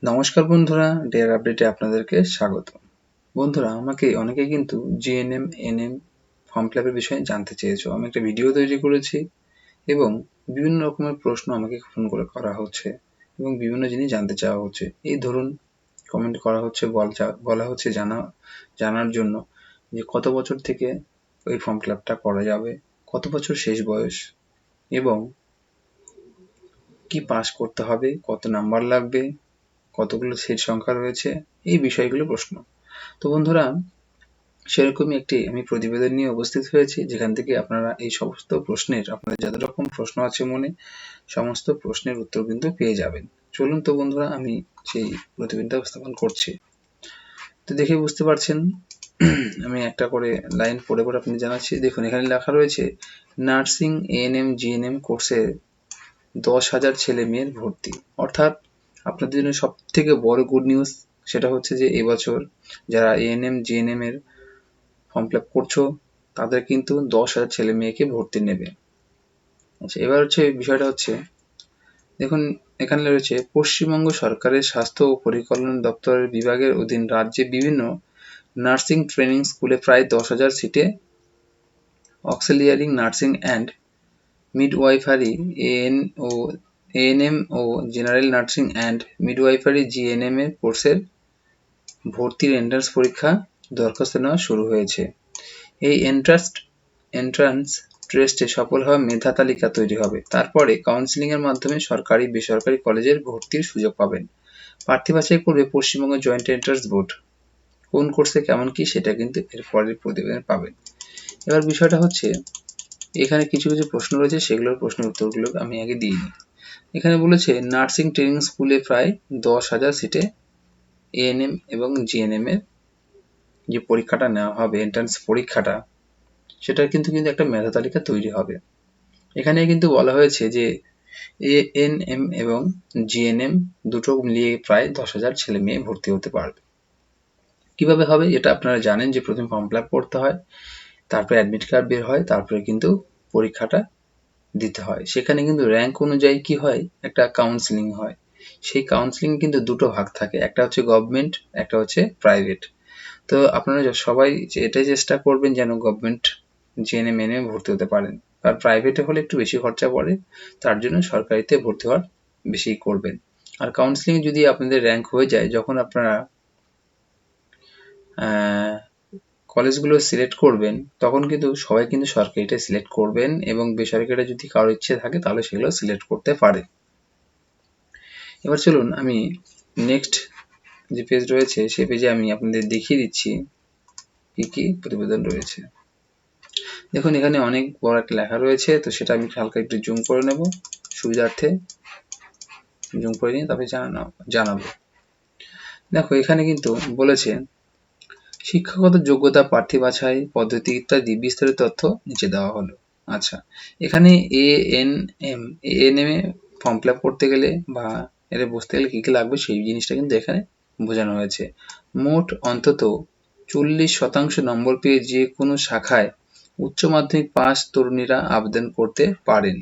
নমস্কার বন্ধুরা, ডেয়ার আপডেটে আপনাদেরকে স্বাগত। বন্ধুরা, আমাকে অনেকে কিন্তু জিএনএম এনএম ফর্ম ফিল আপের বিষয়ে জানতে চেয়েছো। আমি একটা ভিডিও তৈরি করেছি এবং বিভিন্ন রকমের প্রশ্ন আমাকে ফোন করে করা হচ্ছে এবং বিভিন্ন জিনিস জানতে চাওয়া হচ্ছে। এই ধরুন, কমেন্ট করা হচ্ছে, বলা হচ্ছে জানার জন্য যে কত বছর থেকে ওই ফর্ম ফিল আপটা করা যাবে, কত বছর শেষ বয়স এবং কি পাস করতে হবে, কত নাম্বার লাগবে, কতগুলো সিট সংখ্যা রয়েছে, এই বিষয়গুলো প্রশ্ন। তো বন্ধুরা, সেরকমই একটি আমি প্রতিবেদন নিয়ে উপস্থিত হয়েছি, যেখান থেকে আপনারা এই সমস্ত প্রশ্নের, আপনাদের যত রকম প্রশ্ন আছে মনে, সমস্ত প্রশ্নের উত্তর কিন্তু পেয়ে যাবেন। চলুন তো বন্ধুরা, আমি সেই প্রতিবেদনটা উপস্থাপন করছি। তো দেখে বুঝতে পারছেন, আমি একটা করে লাইন পড়ে পড়ে আপনি জানাচ্ছি। দেখুন, এখানে লেখা রয়েছে নার্সিং এএনএম জিএনএম কোর্সে 10,000 ছেলে মেয়ের ভর্তি। অর্থাৎ আপনাদের জন্য সব থেকে বড় গুড নিউজ সেটা হচ্ছে যে এবছর যারা এএনএম জিএনএম এর ফর্ম ফিল আপ করছো তাদের কিন্তু 10,000 ছেলে মেয়েকে ভর্তি নেবে। আচ্ছা, এবার হচ্ছে বিষয়টা হচ্ছে, দেখুন এখানে রয়েছে পশ্চিমবঙ্গ সরকারের স্বাস্থ্য ও পরিকল্পনা দপ্তরের বিভাগের অধীন রাজ্যে বিভিন্ন নার্সিং ট্রেনিং স্কুলে প্রায় 10,000 সিটে auxiliary nursing and midwifery ANM ও general nursing and midwifery GNM এর কোর্সের ভর্তির এন্ট্রান্স পরীক্ষা দরখাস্ত নেওয়া শুরু হয়েছে। এই এন্ট্রান্স টেস্টে সফল হওয়া মেধা তালিকা তৈরি হবে। তারপরে কাউন্সেলিং এর মাধ্যমে সরকারি বেসরকারি কলেজের ভর্তির সুযোগ পাবেন। প্রার্থী বাছাই করবে পশ্চিমবঙ্গ জয়েন্ট এন্ট্রান্স বোর্ড। কোন কোর্সে কেমন কি সেটা কিন্তু এর পরের প্রতিবেদনে পাবেন। এবার বিষয়টা হচ্ছে, এখানে কিছু কিছু প্রশ্ন রয়েছে, সেগুলোর প্রশ্নের উত্তরগুলো আমি আগে দিয়ে নিই। এখানে বলেছে নার্সিং ট্রেনিং স্কুলে প্রায় 10,000 সিটে এএনএম এবং জিএনএম এর যে পরীক্ষাটা নেওয়া হবে, এন্ট্রান্স পরীক্ষাটা, সেটার কিন্তু একটা মেধা তালিকা তৈরি হবে। এখানে কিন্তু বলা হয়েছে যে এএনএম এবং জিএনএম দুটো মিলিয়ে প্রায় 10,000 ছেলে মেয়ে ভর্তি হতে পারবে। কিভাবে হবে এটা আপনারা জানেন যে প্রথমে ফর্ম ফিল আপ করতে হয়, তারপরে অ্যাডমিট কার্ড বের হয়, তারপরে কিন্তু পরীক্ষাটা দিতে হয়। সেখানে কিন্তু র্যাঙ্ক অনুযায়ী কি হয়, একটা কাউন্সেলিং হয়। সেই কাউন্সেলিং কিন্তু দুটো ভাগ থাকে, একটা হচ্ছে গভর্নমেন্ট, একটা হচ্ছে প্রাইভেট। তো আপনারা সবাই এটাই চেষ্টা করবেন যেন গভর্নমেন্ট জেনে মেনে ভর্তি হতে পারেন। আর প্রাইভেটে হলে একটু বেশি খরচা পড়ে, তার জন্য সরকারিতে ভর্তি হওয়ার বেশি করবেন। আর কাউন্সেলিং যদি আপনাদের র্যাঙ্ক হয়ে যায়, যখন আপনারা কলেজগুলো সিলেক্ট করবেন, তখন কিন্তু সবাই কিন্তু সরকারিটা সিলেক্ট করবেন এবং বেসরকারিটা যদি কারোর ইচ্ছে থাকে তাহলে সেগুলো সিলেক্ট করতে পারে। এবার চলুন আমি নেক্সট যে পেজ রয়েছে সেই পেজে আমি আপনাদের দেখিয়ে দিচ্ছি কি কি প্রতিবেদন রয়েছে। দেখুন, এখানে অনেক বড় একটা লেখা রয়েছে, তো সেটা আমি হালকা একটু জুম করে নেব, সুবিধার্থে জুম করে নিয়ে তবে জানাবো। দেখো, এখানে কিন্তু বলেছে শিক্ষাগত যোগ্যতা, প্রার্থী বাছাই পদ্ধতি ইত্যাদি বিস্তারিত তথ্য নিচে দেওয়া হলো। আচ্ছা, এখানে এএনএম এ ফর্ম ফিল আপ করতে গেলে বা এর বসতে গেলে কি কি লাগবে সেই জিনিসটা কিন্তু এখানে বোঝানো হয়েছে। মোট অন্তত 40% নম্বর পেয়ে যে কোনো শাখায় উচ্চ মাধ্যমিক পাস তরুণীরা আবেদন করতে পারেন।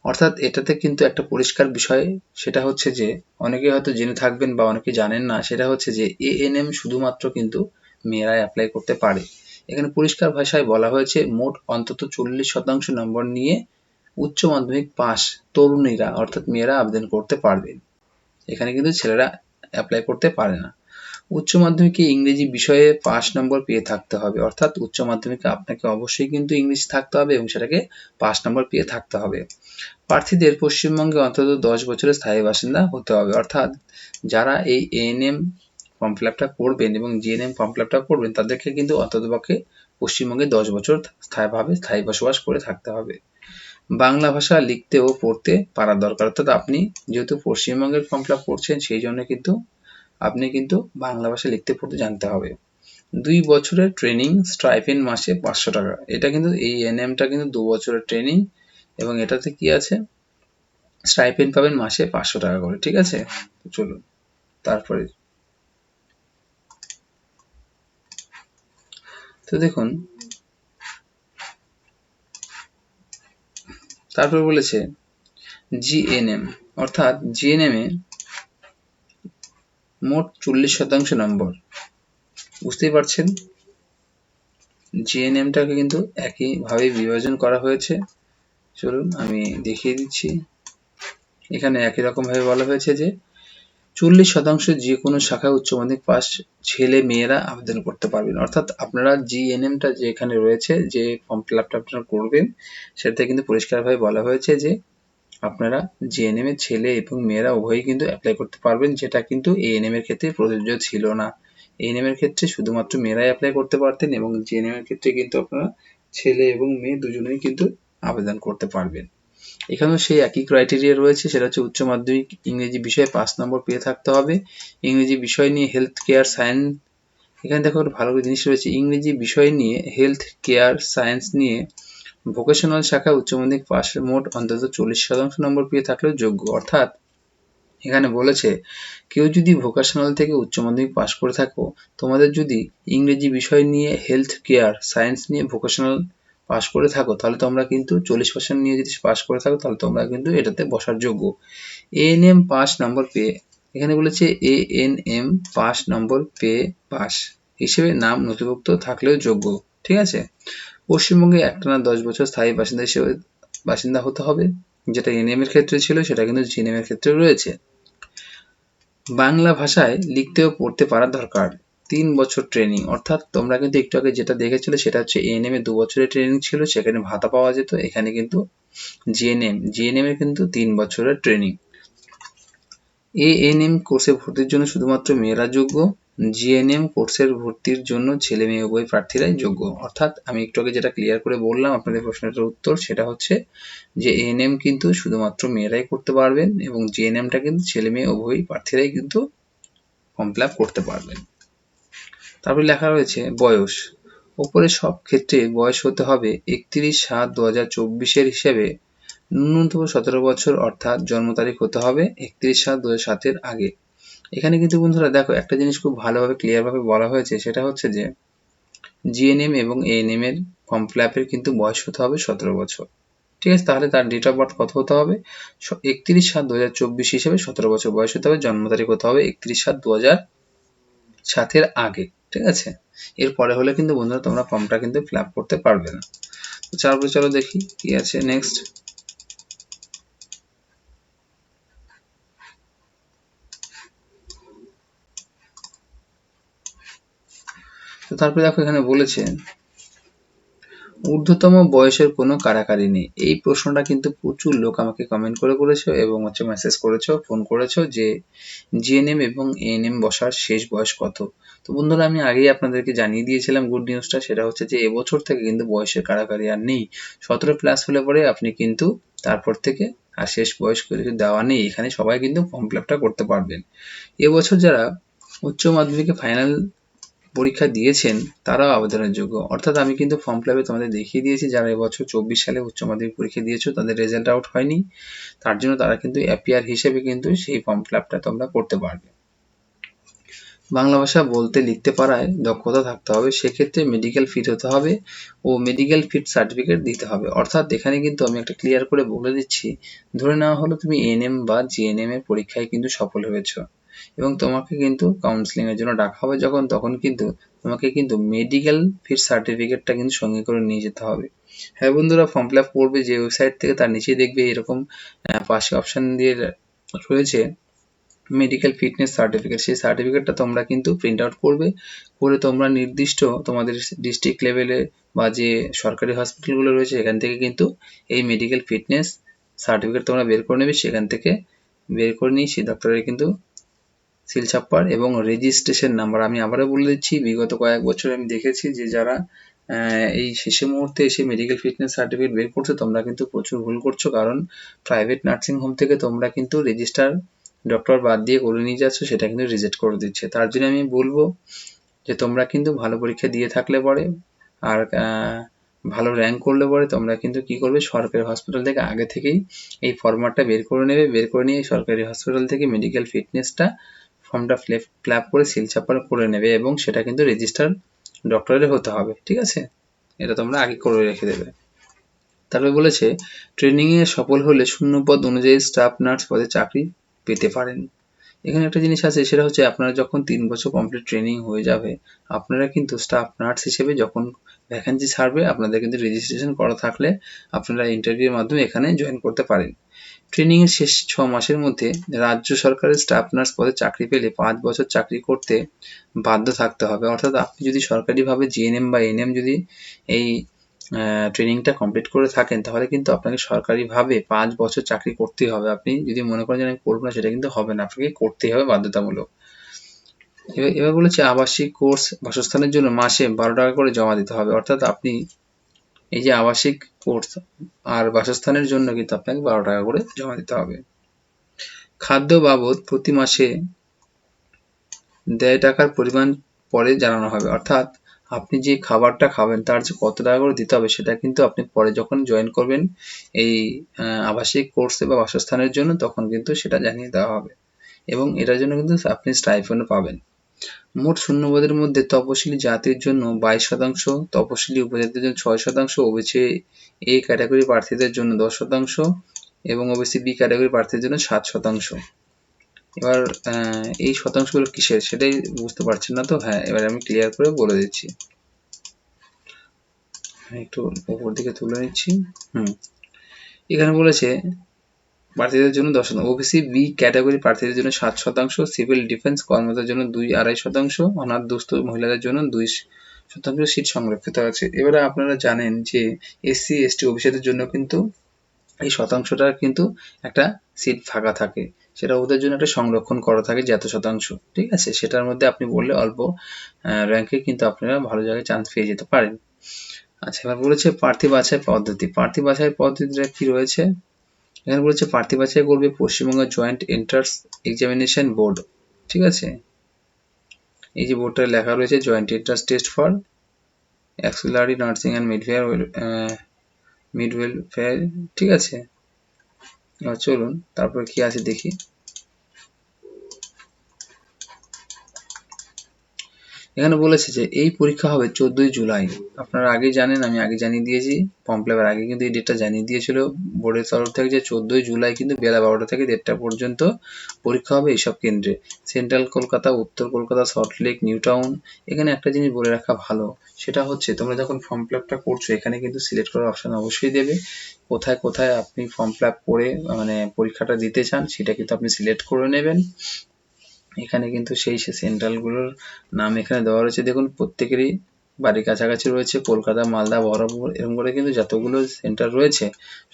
অর্থাৎ এটাতে কিন্তু একটা পরিষ্কার বিষয়, সেটা হচ্ছে যে অনেকে হয়তো জেনে থাকবেন বা অনেকে জানেন না, সেটা হচ্ছে যে এএনএম শুধুমাত্র কিন্তু মেয়েরা অ্যাপ্লাই করতে পারে। এখানে পরিষ্কার ভাষায় বলা হয়েছে মোট অন্তত 40% নম্বর নিয়ে উচ্চ মাধ্যমিক পাস তরুণীরা অর্থাৎ মেয়েরা আবেদন করতে পারবে। এখানে কিন্তু ছেলেরা অ্যাপ্লাই করতে পারে না। উচ্চ মাধ্যমিকে ইংরেজি বিষয়ে পাস নম্বর পেয়ে থাকতে হবে, অর্থাৎ উচ্চ মাধ্যমিকে আপনাকে অবশ্যই কিন্তু ইংলিশ থাকতে হবে এবং সেটাকে পাস নম্বর পেয়ে থাকতে হবে। প্রার্থীদের পশ্চিমবঙ্গে অন্তত 10 বছরের স্থায়ী বাসিন্দা হতে হবে। অর্থাৎ যারা এই এএনএম ফর্ম ফিল আপটা করবেন এবং জিএনএম ফর্ম ফিল আপটা করবেন তাদেরকে কিন্তু অন্ততপক্ষে পশ্চিমবঙ্গে 10 বছর স্থায়ী বসবাস করে থাকতে হবে। বাংলা ভাষা লিখতে ও পড়তে পারা দরকার, অর্থাৎ আপনি যেহেতু পশ্চিমবঙ্গের ফর্ম ফিল আপ করছেন সেই জন্য কিন্তু আপনি কিন্তু বাংলা ভাষা লিখতে পড়তে জানতে হবে। 2 বছরের ট্রেনিং, স্টাইপেন্ড মাসে 500 টাকা। এটা কিন্তু এই এএনএমটা কিন্তু 2 বছরের ট্রেনিং এবং এটাতে কি আছে, স্টাইপেন্ড পাবেন মাসে 500 টাকা করে। ঠিক আছে, চলুন তারপরে। তো দেখুন, তারপরে বলেছে জিএনএম অর্থাৎ জিএনএম এ মোট 40% নম্বর। বুঝতেই পারছেন জিএনএমটাকে কিন্তু একইভাবে বিভাজন করা হয়েছে। চলুন আমি দেখিয়ে দিচ্ছি। এখানে একই রকম ভাবে বলা হয়েছে যে 40% যে কোনো শাখায় উচ্চ মাধ্যমিক পাস ছেলে মেয়েরা আবেদন করতে পারবেন। অর্থাৎ আপনারা জিএনএমটা যে এখানে রয়েছে, যে ফর্ম ফিল আপটা আপনারা করবেন, সেটাতে কিন্তু পরিষ্কারভাবে বলা হয়েছে যে আপনারা জিএনএম এর ছেলে এবং মেয়েরা উভয়ই কিন্তু অ্যাপ্লাই করতে পারবেন, যেটা কিন্তু এএনএম এর ক্ষেত্রে প্রযোজ্য ছিল না। এএনএম এর ক্ষেত্রে শুধুমাত্র মেয়েরাই অ্যাপ্লাই করতে পারতেন এবং জিএনএম এর ক্ষেত্রে কিন্তু আপনারা ছেলে এবং মেয়ে দুজনেই কিন্তু আবেদন করতে পারবেন। এখানেও সেই একই ক্রাইটেরিয়া রয়েছে, সেটা হচ্ছে উচ্চ মাধ্যমিক ইংরেজি বিষয়ে 5 নম্বর পেয়ে থাকতে হবে। ইংরেজি বিষয় নিয়ে হেলথ কেয়ার সায়েন্স, এখানে দেখো একটা ভালো জিনিস রয়েছে, ইংরেজি বিষয় নিয়ে হেলথ কেয়ার সায়েন্স নিয়ে ভোকেশনাল শাখায় উচ্চ মাধ্যমিক পাশে মোট অন্তত 40% নম্বর পেয়ে থাকলেও যোগ্য। অর্থাৎ এখানে বলেছে কেউ যদি ভোকেশনাল থেকে উচ্চ মাধ্যমিক পাশ করে থাকো, তোমাদের যদি ইংরেজি বিষয় নিয়ে হেলথ কেয়ার সায়েন্স নিয়ে ভোকেশনাল পাশ করে থাকো, তাহলে তোমরা কিন্তু 40% নিয়ে যদি পাশ করে থাকো, তাহলে তোমরা কিন্তু এটাতে বসার যোগ্য। এএনএম পাস নম্বর পেয়ে, এখানে বলেছে এএনএম পাস নম্বর পেয়ে পাস হিসেবে নাম নথিভুক্ত থাকলেও যোগ্য। ঠিক আছে। পশ্চিমবঙ্গে একটানা 10 বছর স্থায়ী বাসিন্দা হিসেবে বাসিন্দা হতে হবে, যেটা এনএম এর ক্ষেত্রে ছিল সেটা কিন্তু জিএনএম এর ক্ষেত্রে রয়েছে। বাংলা ভাষায় লিখতে ও পড়তে পারা দরকার। 3 বছর ট্রেনিং, অর্থাৎ তোমরা কিন্তু একটু আগে যেটা দেখেছিলে সেটা হচ্ছে এএনএম এ 2 বছরের ট্রেনিং ছিল, সেখানে ভাতা পাওয়া যেত। এখানে কিন্তু জিএনএম এর কিন্তু 3 বছরের ট্রেনিং। এএনএম কোর্সে ভর্তির জন্য শুধুমাত্র মেয়েরা যোগ্য। জিএনএম কোর্সের ভর্তির জন্য ছেলে মেয়ে উভয় প্রার্থীরাই যোগ্য। অর্থাৎ আমি একটু আগে যেটা ক্লিয়ার করে বললাম আপনাদের প্রশ্নটার উত্তর, সেটা হচ্ছে যে এএনএম কিন্তু শুধুমাত্র মেয়েরাই করতে পারবেন এবং জিএনএমটা কিন্তু ছেলে মেয়ে উভয় প্রার্থীরাই কিন্তু ফর্ম ফিল আপ করতে পারবেন। তারপরে লেখা রয়েছে বয়স। ওপরে সব ক্ষেত্রে বয়স হতে হবে 31/7/2024 হিসেবে ন্যূনতম 17 বছর, অর্থাৎ জন্ম তারিখ হতে হবে 31/7/2007 আগে। এখানে কিন্তু বন্ধুরা দেখো একটা জিনিস খুব ভালোভাবে ক্লিয়ার ভাবে বলা হয়েছে, সেটা হচ্ছে যে জিএনএম এবং এএনএম এর ফর্ম ফিল আপের কিন্তু বয়স হতে হবে 17 বছর। ঠিক আছে, তাহলে তার ডেট অফ বার্থ কত হতে হবে? 31/7/2024 হিসেবে 17 বছর বয়স হতে হবে, জন্ম তারিখ হতে হবে 31/7/2007 আগে। ঠিক আছে, এরপরে হলে কিন্তু বন্ধুরা তোমরা ফর্মটা কিন্তু ফিল আপ করতে পারবে না। তো তারপরে চলো দেখি কি আছে নেক্সট। তো তারপরে দেখো এখানে বলেছে ঊর্ধ্বতম বয়সের কোনো কারাকারি নেই। এই প্রশ্নটা কিন্তু প্রচুর লোক আমাকে কমেন্ট করেছো এবং মেসেজ করেছো, ফোন করেছো যে জিএনএম এবং এএনএম বসার শেষ বয়স কত। তো বন্ধুরা আমি আগেই আপনাদেরকে জানিয়ে দিয়েছিলাম গুড নিউজটা, সেটা হচ্ছে যে এবছর থেকে কিন্তু বয়সের কারাকারি আর নেই। 17+ হলে পরে আপনি কিন্তু তারপর থেকে আর শেষ বয়স কিছু দেওয়া নেই, এখানে সবাই কিন্তু ফর্ম ফিল আপটা করতে পারবেন। এবছর যারা উচ্চ মাধ্যমিকে ফাইনাল পরীক্ষা দিয়েছেন তারাও আবেদনের যোগ্য। অর্থাৎ আমি কিন্তু ফর্ম ফিল আপে তোমাদের দেখিয়ে দিয়েছি যারা এবছর 24 সালে উচ্চ মাধ্যমিক পরীক্ষা দিয়েছো তাদের রেজাল্ট আউট হয়নি, তার জন্য তারা কিন্তু অ্যাপিয়ার হিসেবে কিন্তু সেই ফর্ম ফিল আপটা তোমরা করতে পারবে। বাংলা ভাষা বলতে লিখতে পারায় দক্ষতা থাকতে হবে, সেক্ষেত্রে মেডিকেল ফিট হতে হবে ও মেডিকেল ফিট সার্টিফিকেট দিতে হবে। অর্থাৎ এখানে কিন্তু আমি একটা ক্লিয়ার করে বলে দিচ্ছি, ধরে নেওয়া হলো তুমি এএনএম বা জিএনএম এর পরীক্ষায় কিন্তু সফল হয়েছো এবং তোমাকে কিন্তু কাউন্সিলিং এর জন্য ডাকা হবে যখন, তখন কিন্তু তোমাকে কিন্তু মেডিকেল ফিট সার্টিফিকেটটা কিন্তু সঙ্গে করে নিয়ে যেতে হবে। হ্যাঁ বন্ধুরা, ফর্ম ফিল আপ করবে যে ওয়েবসাইট থেকে তার নিচেই দেখবে এরকম পাশে অপশন দিয়ে রয়েছে মেডিকেল ফিটনেস সার্টিফিকেট। সেই সার্টিফিকেটটা তোমরা কিন্তু প্রিন্ট আউট করবে, করে তোমরা নির্দিষ্ট তোমাদের ডিস্ট্রিক্ট লেভেলে বা যে সরকারি হসপিটালগুলো রয়েছে এখান থেকে কিন্তু এই মেডিকেল ফিটনেস সার্টিফিকেট তোমরা বের করে নেবে। সেখান থেকে বের করে নিয়ে সেই ডক্টরের কিন্তু সিল ছাপ্পার এবং রেজিস্ট্রেশন নাম্বার। আমি আবারও বলে দিচ্ছি, বিগত কয়েক বছর আমি দেখেছি যে যারা এই শেষের মুহূর্তে এসে মেডিকেল ফিটনেস সার্টিফিকেট বের করছো তোমরা কিন্তু প্রচুর ভুল করছো, কারণ প্রাইভেট নার্সিং হোম থেকে তোমরা কিন্তু রেজিস্টার ডক্টর বাদ দিয়ে করে নিয়ে যাচ্ছ, সেটা কিন্তু রিজেক্ট করে দিচ্ছে। তার জন্য আমি বলবো যে তোমরা কিন্তু ভালো পরীক্ষা দিয়ে থাকলে পরে আর ভালো র্যাঙ্ক করলে পরে তোমরা কিন্তু কি করবে, সরকারি হসপিটাল থেকে আগে থেকেই এই ফরম্যাটটা বের করে নেবে, বের করে নিয়ে সরকারি হসপিটাল থেকে মেডিকেল ফিটনেসটা ফর্মটা ফিল আপ করে সিল ছাপ্পা করে নেবে এবং সেটা কিন্তু রেজিস্টার ডক্টরের হতে হবে। ঠিক আছে, এটা তোমরা আগে করে রেখে দেবে। তারপরে বলেছে ট্রেনিংয়ে সফল হলে শূন্য পদ অনুযায়ী স্টাফ নার্স পদে চাকরি পেতে পারেন। এখানে একটা জিনিস আছে, সেটা হচ্ছে আপনারা যখন 3 বছর কমপ্লিট ট্রেনিং হয়ে যাবে, আপনারা কিন্তু স্টাফ নার্স হিসেবে যখন ভ্যাকেন্সি ছাড়বে, আপনাদের কিন্তু রেজিস্ট্রেশন করা থাকলে আপনারা ইন্টারভিউর মাধ্যমে এখানে জয়েন করতে পারেন। ট্রেনিংয়ের শেষ 6 মাসের মধ্যে রাজ্য সরকারের স্টাফ নার্স পদে চাকরি পেলে 5 বছর চাকরি করতে বাধ্য থাকতে হবে। অর্থাৎ আপনি যদি সরকারিভাবে জিএনএম বা এনএম যদি এই ট্রেনিংটা কমপ্লিট করে থাকেন, তাহলে কিন্তু আপনাকে সরকারিভাবে 5 বছর চাকরি করতেই হবে। আপনি যদি মনে করেন যে আমি করবো না, সেটা কিন্তু হবে না, আপনাকে করতেই হবে বাধ্যতামূলক। এবার বলেছে আবাসিক কোর্স বাসস্থানের জন্য মাসে 12 টাকা করে জমা দিতে হবে। অর্থাৎ আপনি এই যে আবাসিক কোর্স আর বাসস্থানের জন্য কিন্তু আপনাকে 12 টাকা করে জমা দিতে হবে। খাদ্য বাবদ প্রতি মাসে 1.5 টাকার পরিমাণ পরে জানানো হবে। অর্থাৎ আপনি যে খাবারটা খাবেন তার যে কত টাকা করে দিতে হবে, সেটা কিন্তু আপনি পরে যখন জয়েন করবেন এই আবাসিক কোর্সে বা বাসস্থানের জন্য, তখন কিন্তু সেটা জানিয়ে দেওয়া হবে এবং এটার জন্য কিন্তু আপনি স্টাইপেন্ডও পাবেন। মোট শূন্যপদের মধ্যে তপশিলি জাতির জন্য 22%, তপশিলি উপজাতিদের জন্য 6%, ওবিসি এ ক্যাটাগরি প্রার্থীদের জন্য 10% এবং ওবিসি বি ক্যাটাগরি প্রার্থীদের জন্য 7%। এবার এই শতাংশগুলো কিসের সেটাই বুঝতে পারছেন না তো? হ্যাঁ, এবার আমি ক্লিয়ার করে বলে দিচ্ছি। একটু উপর দিকে তুলে নিচ্ছি। এখানে বলেছে প্রার্থীদের জন্য 10%, ওবিসি বি ক্যাটাগরি প্রার্থীদের জন্য 7%, সিভিল ডিফেন্স কর্মীদের জন্য 2-2.5%, অনাথ দুস্থ মহিলাদের জন্য 2% সিট সংরক্ষিত আছে। এবারে আপনারা জানেন যে এসসি এসটি ওবিসিদের জন্য কিন্তু এই শতাংশটা কিন্তু একটা সিট ফাঁকা থাকে, সেটা ওদের জন্য একটা সংরক্ষণ করা থাকে যে এত শতাংশ, ঠিক আছে? সেটার মধ্যে আপনি বললে অল্প র্যাঙ্কে কিন্তু আপনারা ভালো জায়গায় চান্স পেয়ে যেতে পারেন। আচ্ছা, এবার বলেছে প্রার্থী বাছাই পদ্ধতি। প্রার্থী বাছাই পদ্ধতিটা কি রয়েছে? এখানে বলেছে প্রার্থী বাছাই করবে Paschimbanga joint entrance examination board, ঠিক আছে? এই যে বোর্ডটা লেখা রয়েছে joint entrance test for auxiliary nursing and midwifery, ঠিক আছে? এবার চলুন তারপর কি আছে দেখি। এখানে বলেছে যে এই পরীক্ষা হবে 14ই জুলাই। আপনারা আগে জানেন, আমি আগে জানিয়ে দিয়েছি, ফর্ম ফিল আপের আগে কিন্তু এই ডেটটা জানিয়ে দিয়েছিল বোর্ডের তরফ থেকে যে 14ই জুলাই কিন্তু বেলা 12টা থেকে 1:30 পর্যন্ত পরীক্ষা হবে এইসব কেন্দ্রে। সেন্ট্রাল কলকাতা, উত্তর কলকাতা, সল্টলেক, নিউ টাউন। এখানে একটা জিনিস বলে রাখা ভালো, সেটা হচ্ছে তোমরা যখন ফর্ম ফিল আপটা করছো, এখানে কিন্তু সিলেক্ট করার অপশন অবশ্যই দেবে। কোথায় কোথায় আপনি ফর্ম ফিল আপ করে মানে পরীক্ষাটা দিতে চান, সেটা কিন্তু আপনি সিলেক্ট করে নেবেন। এখানে কিন্তু সেই সেন্ট্রালগুলোর নাম এখানে দেওয়া রয়েছে। দেখুন প্রত্যেকেরই বাড়ির কাছাকাছি রয়েছে, কলকাতা, মালদা, বহরমপুর, এরকম করে কিন্তু যতগুলো সেন্টার রয়েছে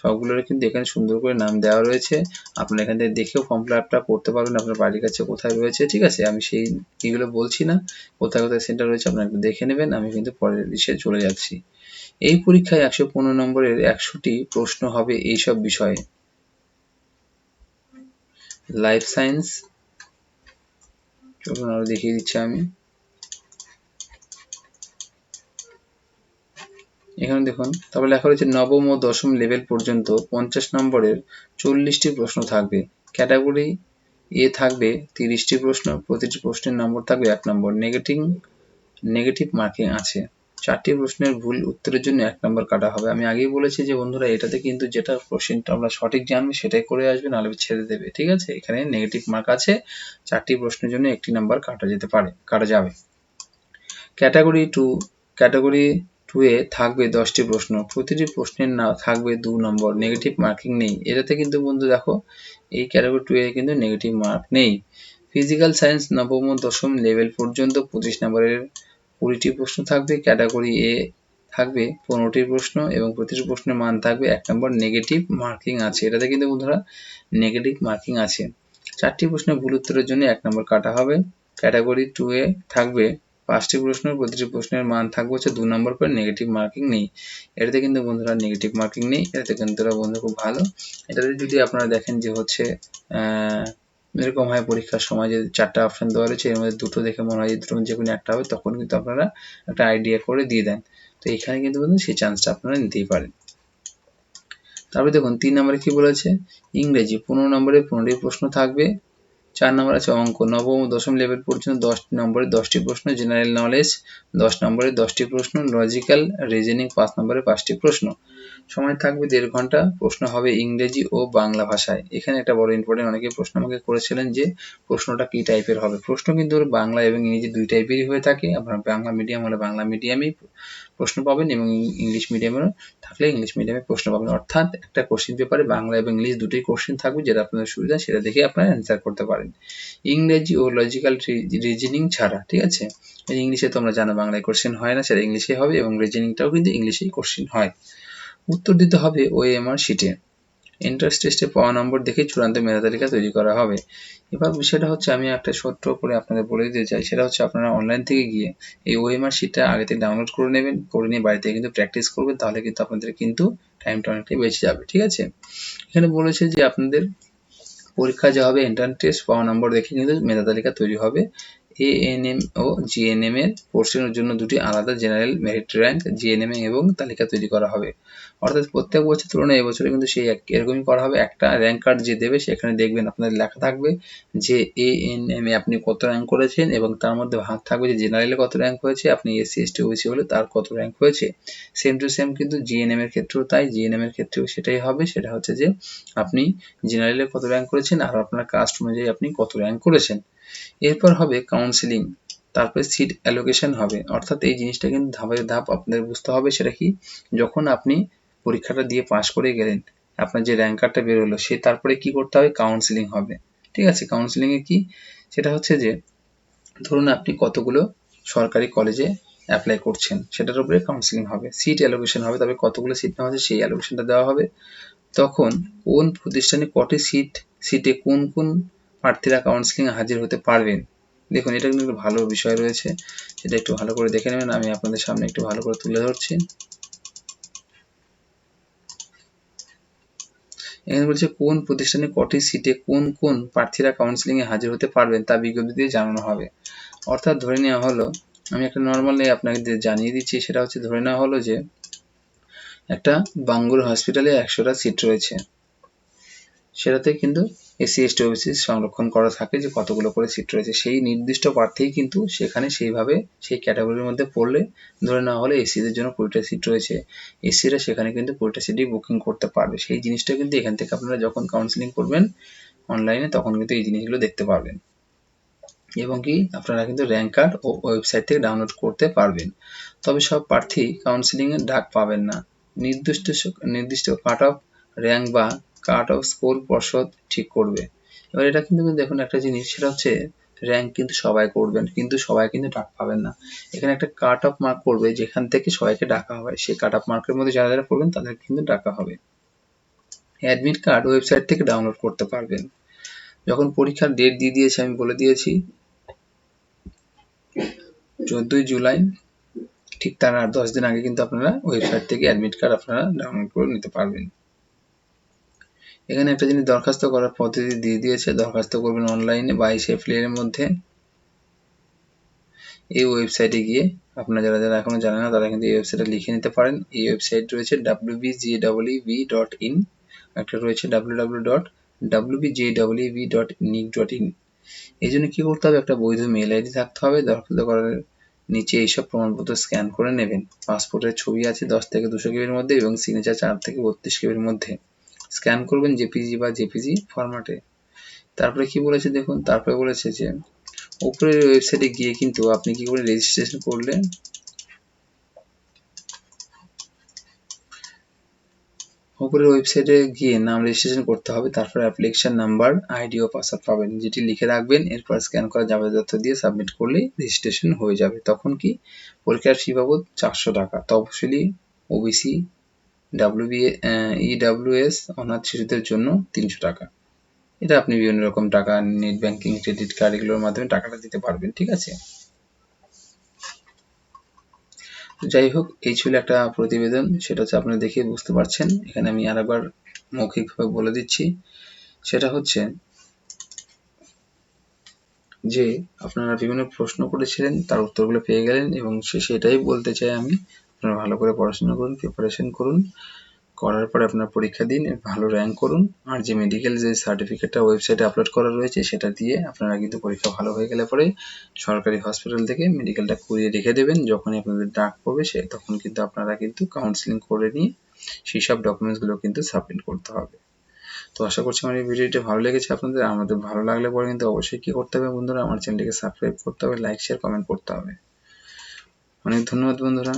সবগুলোর কিন্তু এখানে সুন্দর করে নাম দেওয়া রয়েছে। আপনারা এখান থেকে দেখেও ফর্ম ফিল আপটা করতে পারবেন আপনার বাড়ির কাছে কোথায় রয়েছে, ঠিক আছে? আমি সেই এগুলো বলছি না, কোথায় কোথায় সেন্টার রয়েছে আপনারা একটু দেখে নেবেন। আমি কিন্তু পরের বিষয়ে চলে যাচ্ছি। এই পরীক্ষায় 115 নম্বরের 100টি প্রশ্ন হবে এইসব বিষয়ে: লাইফ সায়েন্স, চলুন আরো দেখিয়ে দিচ্ছি আমি। এখানে দেখুন, তারপর লেখা রয়েছে নবম ও দশম লেভেল পর্যন্ত 50 নম্বরের 40টি প্রশ্ন থাকবে। ক্যাটাগরি এ থাকবে 30টি প্রশ্ন, প্রতিটি প্রশ্নের নম্বর থাকবে 1 নম্বর। নেগেটিভ মার্কিং আছে। 4টি প্রশ্নের ভুল উত্তরের জন্য 1 নম্বর কাটা হবে। আমি আগেই বলেছি যে বন্ধুরা, এটাতে কিন্তু যেটা কোশ্চেনটা আমরা সঠিক জানবে সেটাই করে আসবে, নাহলে ছেড়ে দেবে, ঠিক আছে? এখানে নেগেটিভ মার্ক আছে, 4টি প্রশ্নের জন্য 1টি নাম্বার কাটা যাবে। ক্যাটাগরি 2 এ থাকবে 10টি প্রশ্ন, প্রতিটি প্রশ্নের থাকবে 2 নম্বর, নেগেটিভ মার্কিং নেই। এটাতে কিন্তু বন্ধু দেখো, এই ক্যাটাগরি 2 এ কিন্তু নেগেটিভ মার্ক নেই। ফিজিক্যাল সায়েন্স নবম ও দশম লেভেল পর্যন্ত 25 নম্বরের 20টি প্রশ্ন থাকবে। ক্যাটাগরি এ থাকবে 15টি প্রশ্ন এবং প্রতিটি প্রশ্নের মান থাকবে 1 নম্বর, নেগেটিভ মার্কিং আছে। এটাতে কিন্তু বন্ধুরা নেগেটিভ মার্কিং আছে। 4টি প্রশ্নের ভুল উত্তরের জন্য 1 নম্বর কাটা হবে। ক্যাটাগরি 2 এ থাকবে 5টি প্রশ্ন, প্রতিটি প্রশ্নের মান থাকবে হচ্ছে 2 নম্বর করে, নেগেটিভ মার্কিং নেই। এটাতে কিন্তু বন্ধুরা নেগেটিভ মার্কিং নেই, এটাতে কিন্তু বন্ধু খুব ভালো। এটাতে যদি আপনারা দেখেন যে হচ্ছে এরকম হয় পরীক্ষার সময় যে 4টা অপশন দেওয়া রয়েছে, এর মধ্যে 2টো দেখে মনে হয় যে 2টোর মধ্যে যে কোনো একটা হবে, তখন কিন্তু আপনারা একটা আইডিয়া করে দিয়ে দেন। তো এখানে কিন্তু বন্ধু সেই চান্সটা আপনারা নিতেই পারেন। তারপরে দেখুন 3 নম্বরে কি বলেছে, ইংরেজি 15 নম্বরে 15টি প্রশ্ন থাকবে। 4 নম্বর আছে অঙ্ক, নবম ও দশম লেভেল পর্যন্ত 10 নম্বরে 10টি প্রশ্ন, জেনারেল নলেজ 10 নম্বরে 10টি প্রশ্ন, লজিক্যাল রিজনিং 5 নম্বরে 5টি প্রশ্ন। সময় থাকবে 1.5 ঘন্টা। প্রশ্ন হবে ইংরেজি ও বাংলা ভাষায়। এখানে একটা বড় ইম্পর্টেন্ট, অনেকে প্রশ্ন আমাকে করেছিলেন যে প্রশ্নটা কি টাইপের হবে। প্রশ্ন কিন্তু বাংলা এবং ইংরেজি দুই টাইপেরই হয়ে থাকে। আপনার বাংলা মিডিয়াম হলে বাংলা মিডিয়ামেই প্রশ্ন পাবেন এবং ইংলিশ মিডিয়ামে থাকলে ইংলিশ মিডিয়ামে প্রশ্ন পাবেন। অর্থাৎ একটা কোশ্চেন পেপারে বাংলা এবং ইংলিশ দুটোই কোশ্চেন থাকবে, যেটা আপনাদের সুবিধা সেটা দেখে আপনারা অ্যান্সার করতে পারেন, ইংরেজি ও লজিক্যাল রিজনিং ছাড়া। ঠিক আছে, ইংলিশে তোমরা জানো বাংলায় কোশ্চেন হয় না, সেটা ইংলিশে হবে, এবং রিজনিংটাও কিন্তু ইংলিশেই কোশ্চেন হয়। উত্তর দিতে হবে ওএমআর শিটে। এন্ট্রান্স টেস্টে পাওয়া নম্বর দেখে চূড়ান্ত মেধা তালিকা তৈরি করা হবে। এবার বিষয়টা হচ্ছে, আমি একটা ছোট্ট করে আপনাদের বলে দিতে চাই, সেটা হচ্ছে আপনারা অনলাইন থেকে গিয়ে এই ওএমআর শিটটা আগে থেকে ডাউনলোড করে নেবেন, করে নিয়ে বাড়িতে কিন্তু প্র্যাকটিস করবেন, তাহলে কিন্তু আপনাদের কিন্তু টাইমটা অনেকটাই বেঁচে যাবে। ঠিক আছে, এখানে বলেছে যে আপনাদের পরীক্ষা যা হবে এন্ট্রান্স টেস্ট পাওয়া নম্বর দেখে কিন্তু মেধা তালিকা তৈরি হবে। এএনএম ও জিএনএম এর পোর্শনের জন্য দুটি আলাদা জেনারেল মেরিট র্যাঙ্ক জিএনএম এবং তালিকা তৈরি করা হবে। অর্থাৎ প্রত্যেক বছর তুলনায় এবছরে কিন্তু সেই এরকমই করা হবে। একটা র্যাঙ্ক কার্ড যে দেবে সেখানে দেখবেন আপনাদের লেখা থাকবে যে এএনএম এ আপনি কত র্যাঙ্ক করেছেন, এবং তার মধ্যে ভাগ থাকবে যে জেনারেলে কত র্যাঙ্ক হয়েছে, আপনি এসসি এসটি ওবিসি হলে তার কত র্যাঙ্ক হয়েছে। সেম টু সেম কিন্তু জিএনএম এর ক্ষেত্রেও তাই, জিএনএম এর ক্ষেত্রেও সেটাই হবে। সেটা হচ্ছে যে আপনি জেনারেলে কত র্যাঙ্ক করেছেন আর আপনার কাস্ট অনুযায়ী আপনি কত র্যাঙ্ক করেছেন। এরপর হবে কাউন্সিলিং, তারপরে সিট অ্যালোকেশন হবে। অর্থাৎ এই জিনিসটা কিন্তু ধাপে ধাপ আপনাদের বুঝতে হবে। সেটা কি, যখন আপনি পরীক্ষাটা দিয়ে পাশ করে গেলেন, আপনার যে র্যাঙ্ক কার্ডটা বের হলো, সে তারপরে কি করতে হবে, কাউন্সিলিং হবে। ঠিক আছে, কাউন্সিলিং এ কি, সেটা হচ্ছে যে ধরুন আপনি কতগুলো সরকারি কলেজে অ্যাপ্লাই করছেন, সেটার উপরে কাউন্সিলিং হবে। সিট অ্যালোকেশন হবে, তবে কতগুলো সিট নেওয়া হচ্ছে সেই অ্যালোকেশনটা দেওয়া হবে। তখন কোন প্রতিষ্ঠানে কটি সিটে কোন কোন প্রার্থীরা কাউন্সিলিংয়ে হাজির হতে পারবেন। দেখুন, এটা কিন্তু একটা ভালো বিষয় রয়েছে, সেটা একটু ভালো করে দেখে নেবেন। আমি আপনাদের সামনে একটু ভালো করে তুলে ধরছি। এখানে বলছে কোন প্রতিষ্ঠানে কটি সিটে কোন কোন প্রার্থীরা কাউন্সিলিংয়ে হাজির হতে পারবেন তা বিজ্ঞপ্তি দিয়ে জানানো হবে। অর্থাৎ ধরে নেওয়া হলো, আমি একটা নর্মালি আপনাকে জানিয়ে দিচ্ছি, সেটা হচ্ছে ধরে নেওয়া হলো যে একটা বাঙ্গুর হসপিটালে 100টা সিট রয়েছে, সেটাতে কিন্তু এসসি এসটি ওবিসি সংরক্ষণ করা থাকে যে কতগুলো করে সিট রয়েছে। সেই নির্দিষ্ট প্রার্থীই কিন্তু সেখানে সেইভাবে সেই ক্যাটাগরির মধ্যে পড়লে, ধরে নেওয়া হলে এসসিদের জন্য 20টা সিট রয়েছে, এসসিরা সেখানে কিন্তু 20টা সিটই বুকিং করতে পারবে। সেই জিনিসটা কিন্তু এখান থেকে আপনারা যখন কাউন্সিলিং করবেন অনলাইনে, তখন কিন্তু এই জিনিসগুলো দেখতে পারবেন, এবং কি আপনারা কিন্তু র্যাঙ্ক কার্ড ও ওয়েবসাইট থেকে ডাউনলোড করতে পারবেন। তবে সব প্রার্থী কাউন্সিলিংয়ে ডাক পাবেন না। নির্দিষ্ট কাট অফ র্যাঙ্ক বা কাট অফ স্কোর পর্ষদ ঠিক করবে। এবার এটা কিন্তু দেখুন একটা জিনিস, সেটা হচ্ছে র্যাঙ্ক কিন্তু সবাই করবেন, কিন্তু সবাই কিন্তু ডাক পাবেন না। এখানে একটা কাট অফ মার্ক করবে যেখান থেকে সবাইকে ডাকা হয়, সেই কাট অফ মার্কের মধ্যে যারা যারা পড়বেন তাদেরকে কিন্তু ডাকা হবে। অ্যাডমিট কার্ড ওয়েবসাইট থেকে ডাউনলোড করতে পারবেন। যখন পরীক্ষার ডেট দিয়ে দিয়েছে, আমি বলে দিয়েছি 14ই জুলাই, ঠিক তার আর 10 দিন আগে কিন্তু আপনারা ওয়েবসাইট থেকে অ্যাডমিট কার্ড আপনারা ডাউনলোড করে নিতে পারবেন। এখানে একটা জিনিস দরখাস্ত করার পদ্ধতি দিয়ে দিয়েছে, দরখাস্ত করবেন অনলাইনে 22 এপ্রিলের মধ্যে। এই ওয়েবসাইটে গিয়ে আপনারা যারা যারা এখনো জানেন না, তারা কিন্তু এই ওয়েবসাইটে লিখে নিতে পারেন। এই ওয়েবসাইট rooyese wbjeev.in, একটা রয়েছে www.wbjeev.nic.in। এই জন্য কি করতে হবে, একটা বৈধ মেল আইডি থাকতে হবে। দরখাস্ত করার নিচে এইসব প্রমাণপত্র স্ক্যান করে নেবেন। পাসপোর্টের ছবি আছে 10 থেকে 200 কেবির মধ্যে, এবং সিগনেচার 4 থেকে 32 কেবির মধ্যে। স্ক্যান করবেন জেপিজি বা জেপিজি ফরম্যাটে। তারপরে কি বলেছে দেখুন, তারপরে বলেছে যে উপরের ওয়েবসাইটে গিয়ে কিন্তু আপনি কি করে রেজিস্ট্রেশন করলে, উপরের ওয়েবসাইটে গিয়ে নাম রেজিস্ট্রেশন করতে হবে। তারপর অ্যাপ্লিকেশন নাম্বার, আইডি ও পাসওয়ার্ড পাবেন, যেটি লিখে রাখবেন। এরপর স্ক্যান করা যাবে তথ্য দিয়ে সাবমিট করলেই রেজিস্ট্রেশন হয়ে যাবে। তখন কি, পরীক্ষার ফি বাবদ 400 টাকা, তফসিলি ওবিসি ইডব্লিউএস অনাথ শিশুদের জন্য 300 টাকা। এটা আপনি বিভিন্ন রকম টাকা, নেট ব্যাংকিং, ক্রেডিট কার্ড, এগুলোর মাধ্যমে টাকাটা দিতে পারবেন। ঠিক আছে, যাই হোক, এই ছিল একটা প্রতিবেদন, সেটা হচ্ছে আপনারা দেখে বুঝতে পারছেন। এখানে আমি আরেকবার মৌখিকভাবে বলে দিচ্ছি, সেটা হচ্ছে যে আপনারা বিভিন্ন প্রশ্ন করেছিলেন, তার উত্তরগুলো পেয়ে গেলেন, এবং শেষে এটাই বলতে চাই আমি, আপনারা ভালো করে পড়াশোনা করুন, প্রিপারেশন করুন, করার পরে আপনার পরীক্ষা দিন, ভালো র্যাঙ্ক করুন। আর যে মেডিকেল যে সার্টিফিকেটটা ওয়েবসাইটে আপলোড করা রয়েছে, সেটা দিয়ে আপনারা কিন্তু পরীক্ষা ভালো হয়ে গেলে পরে সরকারি হসপিটাল থেকে মেডিকেলটা করিয়ে রেখে দেবেন। যখনই আপনাদের ডাক পড়বে তখন কিন্তু আপনারা কিন্তু কাউন্সিলিং করে নিয়ে সেই সব ডকুমেন্টসগুলো কিন্তু সাবমিট করতে হবে। তো আশা করছি আমার এই ভিডিওটি ভালো লেগেছে আপনাদের। আমাদের ভালো লাগলে পরে কিন্তু অবশ্যই কী করতে হবে বন্ধুরা, আমার চ্যানেলটিকে সাবস্ক্রাইব করতে হবে, লাইক শেয়ার কমেন্ট করতে হবে। অনেক ধন্যবাদ বন্ধুরা।